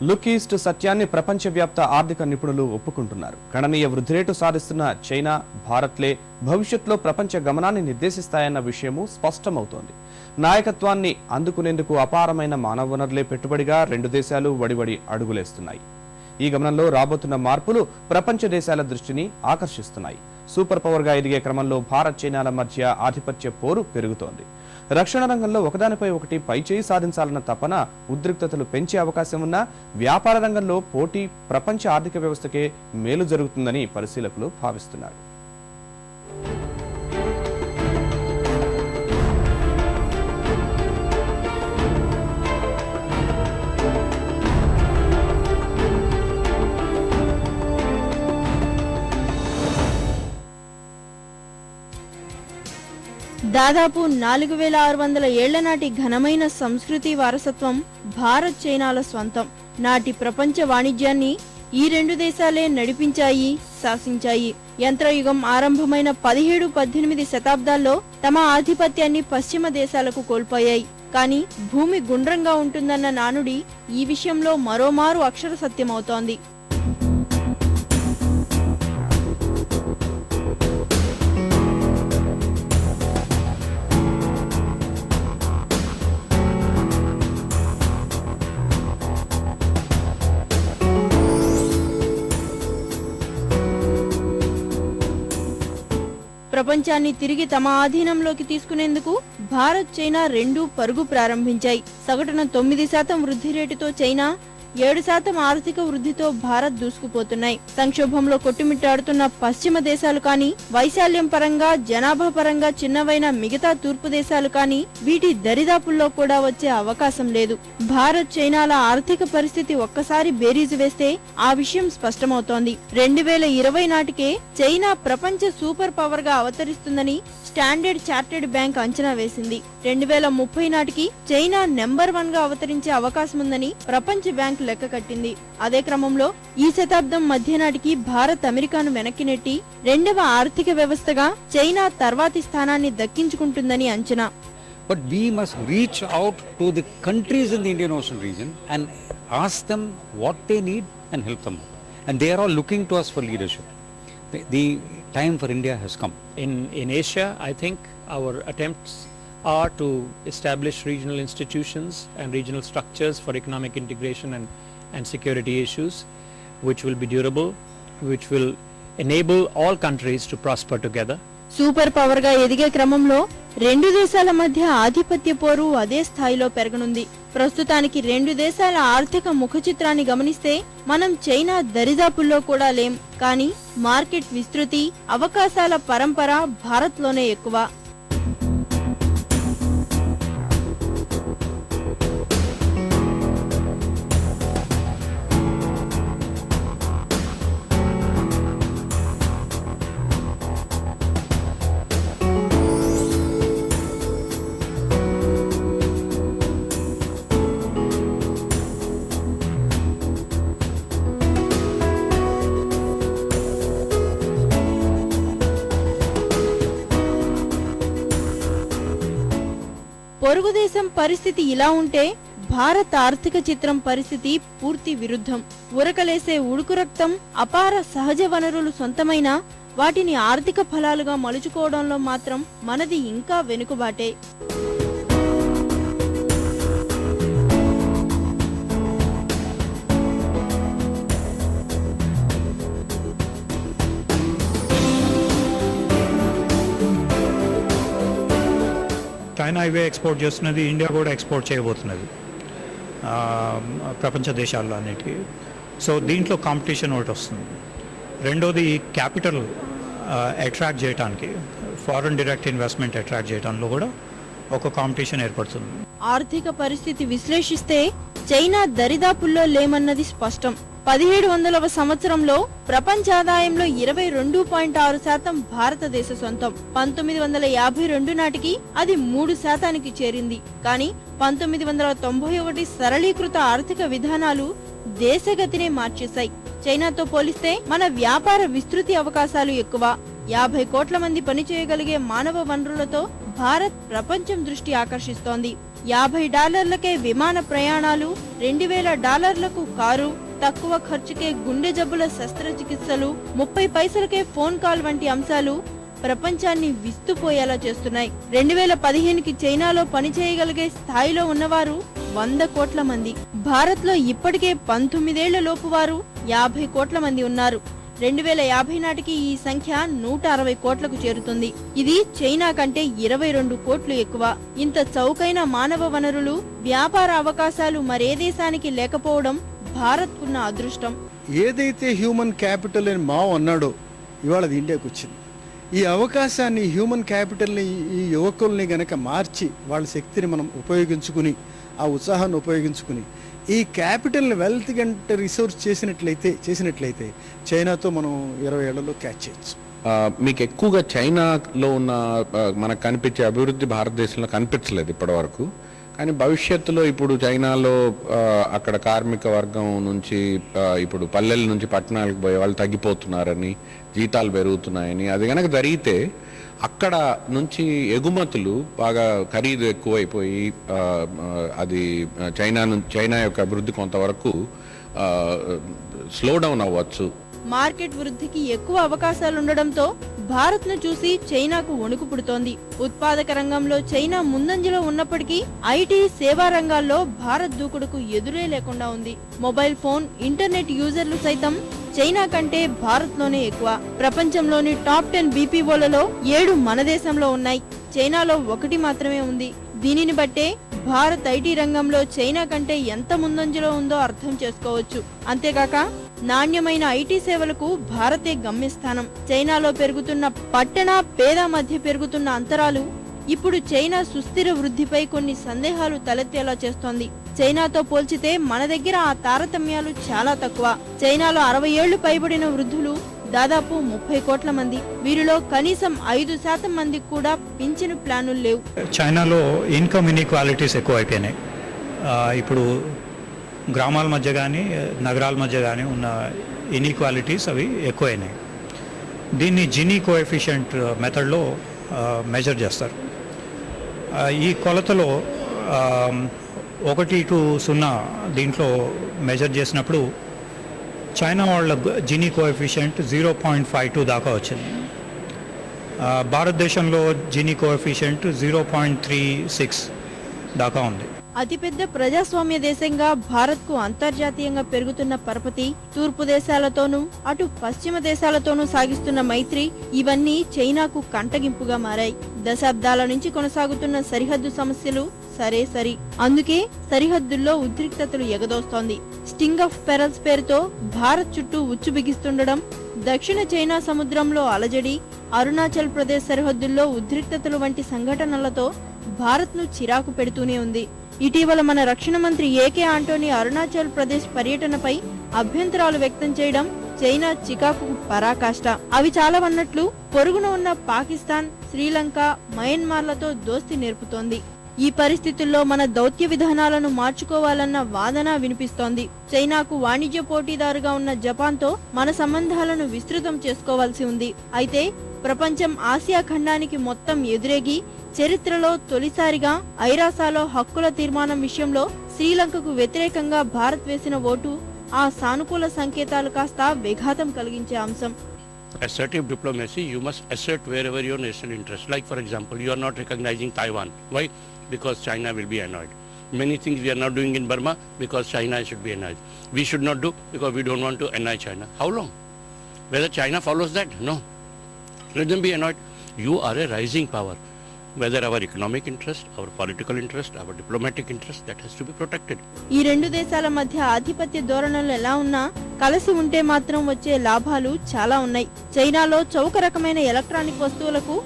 Look east సత్యాన్ని ప్రపంచవ్యాప్త ఆర్థిక నిపుణులు ఒప్పుకుంటున్నారు. గణనీయ వృద్ధి రేటు సాధిస్తున్న చైనా, భారత్లే భవిష్యత్తులో ప్రపంచ గమనాన్ని నిర్దేశిస్తాయన్న విషయము స్పష్టమవుతోంది. నాయకత్వాన్ని అందుకునేందుకు అపారమైన మానవ వనరులే పెట్టుబడిగా రెండు దేశాలు వడివడి అడుగులేస్తున్నాయి. ఈ గమనంలో రాబోతున్న మార్పులు ప్రపంచ దేశాల దృష్టిని ఆకర్షిస్తున్నాయి. సూపర్ పవర్ గా ఎదిగే క్రమంలో భారత్, చైనాల మధ్య ఆధిపత్య పోరు పెరుగుతోంది. రక్షణ రంగంలో ఒకదానిపై ఒకటి పైచేయి సాధించాలన్న తపన, ఉద్రిక్తతలు పెంచే అవకాశం ఉన్న వ్యాపార రంగంలో పోటీ ప్రపంచ ఆర్థిక వ్యవస్థకే మేలు జరుగుతుందని పరిశీలకులు భావిస్తున్నారు. దాదాపు 4600 ఏళ్ల నాటి ఘనమైన సంస్కృతి వారసత్వం భారత్, చైనాల స్వంతం. నాటి ప్రపంచ వాణిజ్యాన్ని ఈ రెండు దేశాలే నడిపించాయి, శాసించాయి. యంత్రయుగం ఆరంభమైన 17-18 శతాబ్దాల్లో తమ ఆధిపత్యాన్ని పశ్చిమ దేశాలకు కోల్పోయాయి. కానీ భూమి గుండ్రంగా ఉంటుందన్న నానుడి ఈ విషయంలో మరోమారు అక్షర సత్యమవుతోంది. ప్రపంచాన్ని తిరిగి తమ ఆధీనంలోకి తీసుకునేందుకు భారత్, చైనా రెండూ పరుగు ప్రారంభించాయి. సగటున 9% వృద్ధి రేటుతో చైనా, 7% ఆర్థిక వృద్ధితో భారత్ దూసుకుపోతున్నాయి. సంక్షోభంలో కొట్టుమిట్టాడుతున్న పశ్చిమ దేశాలు కానీ, వైశాల్యం పరంగా, జనాభా పరంగా చిన్నవైన మిగతా తూర్పు దేశాలు కానీ వీటి దరిదాపుల్లో కూడా వచ్చే అవకాశం లేదు. భారత్, చైనాల ఆర్థిక పరిస్థితి ఒక్కసారి బేరీజు వేస్తే ఆ విషయం స్పష్టమవుతోంది. 2020 నాటికే చైనా ప్రపంచ సూపర్ పవర్ గా అవతరిస్తుందని స్టాండర్డ్ చార్టెడ్ బ్యాంక్ అంచనా వేసింది. 2030 నాటికి చైనా నెంబర్ 1 గా అవతరించే అవకాశం ఉందని ప్రపంచ బ్యాంక్ లెక్క కట్టింది. అదే క్రమంలో ఈ శతాబ్దం మధ్య నాటికి భారత్ అమెరికాను వెనక్కి నెట్టి రెండవ ఆర్థిక వ్యవస్థగా చైనా తర్వాతి స్థానాన్ని దక్కించుకుంటుందని అంచనా. But we must reach out to the countries in the Indian Ocean region and ask them what they need and help them out. And they are all looking to us for leadership. The time for India has come. In Asia, I think our attempts are to establish regional institutions and regional structures for economic integration and security issues, which will be durable, which will enable all countries to prosper together. Super power గా ఎదిగే క్రమంలో రెండు దేశాల మధ్య ఆధిపత్య పోరు అదే స్థాయిలో పెరగనుంది. ప్రస్తుతానికి రెండు దేశాల ఆర్థిక ముఖ చిత్రాన్ని గమనిస్తే మనం చైనా దరిదాపుల్లో కూడా లేం. కానీ మార్కెట్ విస్తృతి, అవకాశాల పరంపర భారత్ లోనే ఎక్కువ. పొరుగు దేశం పరిస్థితి ఇలా ఉంటే భారత్ ఆర్థిక చిత్రం పరిస్థితి పూర్తి విరుద్ధం. ఉరకలేసే ఉడుకు రక్తం, అపార సహజ వనరులు సొంతమైన వాటిని ఆర్థిక ఫలాలుగా మలుచుకోవడంలో మాత్రం మనది ఇంకా వెనుకబాటే. చైనా ఇవే ఎక్స్పోర్ట్ చేస్తున్నది, ఇండియా కూడా ఎక్స్పోర్ట్ చేయబోతున్నది ప్రపంచ దేశాల్లో అన్నిటికీ. సో దీంట్లో కాంపిటీషన్ ఒకటి వస్తుంది. రెండోది క్యాపిటల్ అట్రాక్ట్ చేయడానికి, ఫారెన్ డైరెక్ట్ ఇన్వెస్ట్మెంట్ అట్రాక్ట్ చేయడంలో కూడా ఒక కాంపిటీషన్ ఏర్పడుతుంది. ఆర్థిక పరిస్థితి విశ్లేషిస్తే చైనా దరిదాపుల్లో లేమన్నది స్పష్టం. 1700వ సంవత్సరంలో ప్రపంచ ఆదాయంలో 22.6% భారతదేశ సొంతం. 1952 నాటికి అది 3%కి చేరింది. కానీ 1991 సరళీకృత ఆర్థిక విధానాలు దేశగతినే మార్చేశాయి. చైనాతో పోలిస్తే మన వ్యాపార విస్తృతి అవకాశాలు ఎక్కువ. 50 కోట్ల మంది పనిచేయగలిగే మానవ వనరులతో భారత్ ప్రపంచం దృష్టి ఆకర్షిస్తోంది. $50 విమాన ప్రయాణాలు, $2000 కారు, తక్కువ ఖర్చుకే గుండె జబ్బుల శస్త్రచికిత్సలు, 30 పైసలకే ఫోన్ కాల్ వంటి అంశాలు ప్రపంచాన్ని విస్తుపోయేలా చేస్తున్నాయి. 2015కి చైనాలో పనిచేయగలిగే స్థాయిలో ఉన్నవారు 100 కోట్ల మంది. భారత్లో ఇప్పటికే 19 ఏళ్ల లోపు వారు 50 కోట్ల మంది ఉన్నారు. 2050 నాటికి ఈ సంఖ్య 160 కోట్లకు చేరుతుంది. ఇది చైనా కంటే 22 కోట్లు ఎక్కువ. ఇంత చౌకైన మానవ వనరులు, వ్యాపార అవకాశాలు మరే దేశానికి లేకపోవడం భారత్కున్న అదృష్టం. ఏదైతే హ్యూమన్ క్యాపిటల్ అని మావ్ అన్నాడో ఇవాళ అది ఇండియాకి వచ్చింది. ఈ అవకాశాన్ని, హ్యూమన్ క్యాపిటల్ని, ఈ యువకుల్ని గనక మార్చి వాళ్ళ శక్తిని మనం ఉపయోగించుకుని, ఆ ఉత్సాహాన్ని ఉపయోగించుకుని ఈ క్యాపిటల్ని వెల్త్ గంట రిసోర్స్ చేసినట్లయితే చైనాతో మనం 20 ఏళ్లలో క్యాచ్ చేయొచ్చు. మీకు ఎక్కువగా చైనాలో ఉన్న మనకు కనిపించే అభివృద్ధి భారతదేశంలో కనిపించలేదు ఇప్పటి వరకు. కానీ భవిష్యత్తులో ఇప్పుడు చైనాలో అక్కడ కార్మిక వర్గం నుంచి ఇప్పుడు పల్లెల నుంచి పట్టణాలకు పోయే వాళ్ళు తగ్గిపోతున్నారని, జీతాలు పెరుగుతున్నాయని, అది కనుక జరిగితే అక్కడ నుంచి ఎగుమతులు బాగా ఖరీదు ఎక్కువైపోయి అది చైనా యొక్క అభివృద్ధి కొంతవరకు స్లో డౌన్ అవ్వచ్చు. మార్కెట్ వృద్ధికి ఎక్కువ అవకాశాలుండడంతో భారత్ ను చూసి చైనాకు వణుకు పుడుతోంది. ఉత్పాదక రంగంలో చైనా ముందంజలో ఉన్నప్పటికీ ఐటీ, సేవా రంగాల్లో భారత్ దూకుడుకు ఎదురే లేకుండా ఉంది. మొబైల్ ఫోన్, ఇంటర్నెట్ యూజర్లు సైతం చైనా కంటే భారత్ లోనే ఎక్కువ. ప్రపంచంలోని టాప్ 10 బీపీఓలలో 7 మన దేశంలో ఉన్నాయి. చైనాలో 1 మాత్రమే ఉంది. దీనిని బట్టే భారత్ ఐటీ రంగంలో చైనా కంటే ఎంత ముందంజలో ఉందో అర్థం చేసుకోవచ్చు. అంతేగాక నాణ్యమైన ఐటీ సేవలకు భారతే గమ్యస్థానం. చైనాలో పెరుగుతున్న పట్టణ, పేద మధ్య పెరుగుతున్న అంతరాలు ఇప్పుడు చైనా సుస్థిర వృద్ధిపై కొన్ని సందేహాలు తలెత్తేలా చేస్తోంది. చైనాతో పోల్చితే మన దగ్గర ఆ తారతమ్యాలు చాలా తక్కువ. చైనాలో 60 ఏళ్లు పైబడిన వృద్ధులు దాదాపు 30 కోట్ల మంది. వీరిలో కనీసం 5% మందికి కూడా పింఛను ప్లానులు లేవు. చైనాలో ఇన్కమ్ ఇన్ఈక్వాలిటీస్ ఎక్కువ అయిపోయినాయి. ఇప్పుడు గ్రామాల మధ్య కానీ నగరాల మధ్య కానీ ఉన్న ఇన్ఈక్వాలిటీస్ అవి ఎక్కువైనాయి. దీన్ని జినీ కోఎఫిషియంట్ మెథడ్లో మెజర్ చేస్తారు. ఈ కొలతలో 1 to 0 దీంట్లో మెజర్ చేసినప్పుడు చైనా వాళ్ళ జినీ కోఎఫిషియంట్ 0.52 దాకా వచ్చింది. భారతదేశంలో జినీ కోఎఫిషియంట్ 0.36 దాకా ఉంది. అతిపెద్ద ప్రజాస్వామ్య దేశంగా భారత్కు అంతర్జాతీయంగా పెరుగుతున్న పరపతి, తూర్పు దేశాలతోనూ అటు పశ్చిమ దేశాలతోనూ సాగిస్తున్న మైత్రి, ఇవన్నీ చైనాకు కంటగింపుగా మారాయి. దశాబ్దాల నుంచి కొనసాగుతున్న సరిహద్దు సమస్యలు సరి. అందుకే సరిహద్దుల్లో ఉద్రిక్తతలు ఎగదోస్తోంది. స్టింగ్ ఆఫ్ పెరల్స్ పేరుతో భారత్ చుట్టూ ఉచ్చు బిగిస్తుండడం, దక్షిణ చైనా సముద్రంలో అలజడి, అరుణాచల్ ప్రదేశ్ సరిహద్దుల్లో ఉద్రిక్తతలు వంటి సంఘటనలతో భారత్ ను చిరాకు పెడుతూనే ఉంది. ఇటీవల మన రక్షణ మంత్రి ఏకే ఆంటోనీ అరుణాచల్ ప్రదేశ్ పర్యటనపై అభ్యంతరాలు వ్యక్తం చేయడం చైనా చికాకుకు పరాకాష్ట. అవి చాలావన్నట్లు పొరుగున ఉన్న పాకిస్తాన్, శ్రీలంక, మయన్మార్లతో దోస్తి నేర్పుతోంది. ఈ పరిస్థితుల్లో మన దౌత్య విధానాలను మార్చుకోవాలన్న వాదన వినిపిస్తోంది. చైనాకు వాణిజ్య పోటీదారుగా ఉన్న జపాన్తో మన సంబంధాలను విస్తృతం చేసుకోవాల్సి ఉంది. అయితే ప్రపంచం ఆసియా ఖండానికి మొత్తం ఎదురేగి చరిత్రలో తొలిసారిగా ఐరాసాలో హక్కుల తీర్మానం విషయంలో శ్రీలంకకు వ్యతిరేకంగా భారత్ వేసిన ఓటు ఆ సానుకూల సంకేతాలు కాస్త విఘాతం కలిగించే అంశం. Assertive diplomacy, you must assert wherever your national interest. Like for example, you are not recognizing Taiwan. Why? Because China will be annoyed. Many things we are not doing in Burma because China should be annoyed. We should not do because we don't want to annoy China. How long? Whether China follows that? No. Let them be annoyed. You are a rising power. Whether our economic interest, our political interest, our diplomatic interest, that has to be protected. ఈ రెండు దేశాల మధ్య ఆధిపత్య ధోరణులు ఎలా ఉన్నా కలిసి ఉంటే మాత్రం వచ్చే లాభాలు చాలా ఉన్నాయి. చైనాలో చౌక రకమైన ఎలక్ట్రానిక్ వస్తువులకు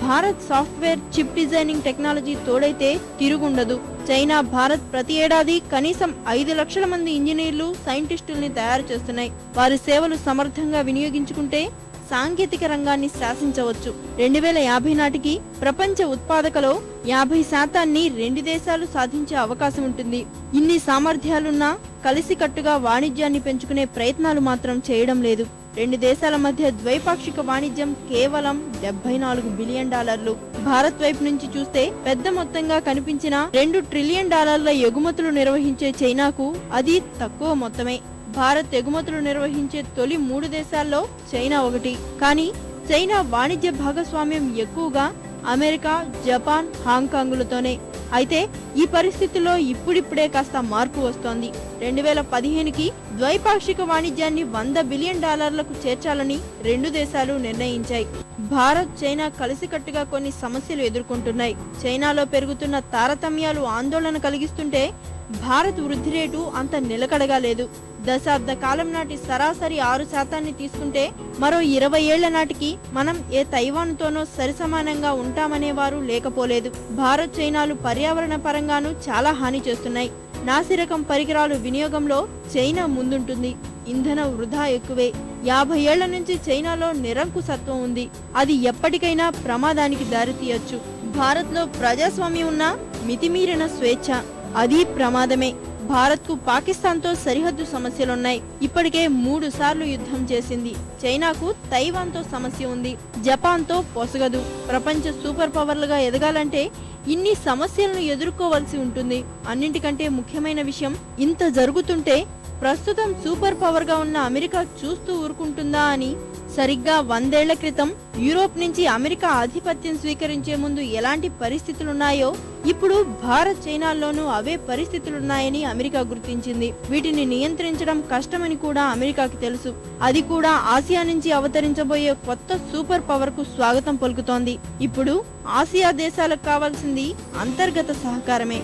Bharat software, chip designing technology తోడైతే తిరుగుండదు. చైనా, భారత్ ప్రతి ఏడాది కనీసం 5 లక్షల మంది ఇంజనీర్లు, సైంటిస్టుల్ని తయారు చేస్తున్నాయి. వారి సేవలు సమర్థంగా వినియోగించుకుంటే సాంకేతిక రంగాన్ని శాసించవచ్చు. 2050 నాటికి ప్రపంచ ఉత్పాదకలో 50% 2 దేశాలు సాధించే అవకాశం ఉంటుంది. ఇన్ని సామర్థ్యాలున్నా కలిసికట్టుగా వాణిజ్యాన్ని పెంచుకునే ప్రయత్నాలు మాత్రం చేయడం లేదు. రెండు దేశాల మధ్య ద్వైపాక్షిక వాణిజ్యం కేవలం $74 బిలియన్. భారత్ వైపు నుంచి చూస్తే పెద్ద మొత్తంగా కనిపించిన $2 ట్రిలియన్ ఎగుమతులు నిర్వహించే చైనాకు అది తక్కువ మొత్తమే. భారత్ ఎగుమతులు నిర్వహించే తొలి 3 దేశాల్లో చైనా ఒకటి. కానీ చైనా వాణిజ్య భాగస్వామ్యం ఎక్కువగా అమెరికా, జపాన్, హాంకాంగులతోనే. అయితే ఈ పరిస్థితుల్లో ఇప్పుడిప్పుడే కాస్త మార్పు వస్తోంది. 2015కి ద్వైపాక్షిక వాణిజ్యాన్ని $100 బిలియన్ చేర్చాలని రెండు దేశాలు నిర్ణయించాయి. భారత్, చైనా కలిసికట్టుగా కొన్ని సమస్యలు ఎదుర్కొంటున్నాయి. చైనాలో పెరుగుతున్న తారతమ్యాలు ఆందోళన కలిగిస్తుంటే భారత్ వృద్ధి రేటు అంత నిలకడగా లేదు. దశాబ్ద కాలం నాటి సరాసరి 6% తీసుకుంటే మరో 20 ఏళ్ల నాటికి మనం ఏ తైవాన్తోనో సరిసమానంగా ఉంటామనేవారు లేకపోలేదు. భారత్, చైనాలు పర్యావరణ పరంగానూ చాలా హాని చేస్తున్నాయి. నాసిరకం పరికరాలు వినియోగంలో చైనా ముందుంటుంది. ఇంధన వృధా ఎక్కువే. 50 ఏళ్ల నుంచి చైనాలో నిరంకుశత్వం ఉంది. అది ఎప్పటికైనా ప్రమాదానికి దారితీయొచ్చు. భారత్లో ప్రజాస్వామ్యం ఉన్న మితిమీరిన స్వేచ్ఛ, అది ప్రమాదమే. భారత్కు పాకిస్తాన్తో సరిహద్దు సమస్యలున్నాయి. ఇప్పటికే 3 సార్లు యుద్ధం చేసింది. చైనాకు తైవాన్తో సమస్య ఉంది. జపాన్తో పొసగదు. ప్రపంచ సూపర్ పవర్లుగా ఎదగాలంటే ఇన్ని సమస్యలను ఎదుర్కోవాల్సి ఉంటుంది. అన్నింటికంటే ముఖ్యమైన విషయం, ఇంత జరుగుతుంటే ప్రస్తుతం సూపర్ పవర్ గా ఉన్న అమెరికా చూస్తూ ఊరుకుంటుందా అని. సరిగ్గా 100 ఏళ్ల క్రితం యూరోప్ నుంచి అమెరికా ఆధిపత్యం స్వీకరించే ముందు ఎలాంటి పరిస్థితులున్నాయో ఇప్పుడు భారత్, చైనాల్లోనూ అవే పరిస్థితులున్నాయని అమెరికా గుర్తించింది. వీటిని నియంత్రించడం కష్టమని కూడా అమెరికాకి తెలుసు. అది కూడా ఆసియా నుంచి అవతరించబోయే కొత్త సూపర్ పవర్ కు స్వాగతం పలుకుతోంది. ఇప్పుడు ఆసియా దేశాలకు కావాల్సింది అంతర్గత సహకారమే.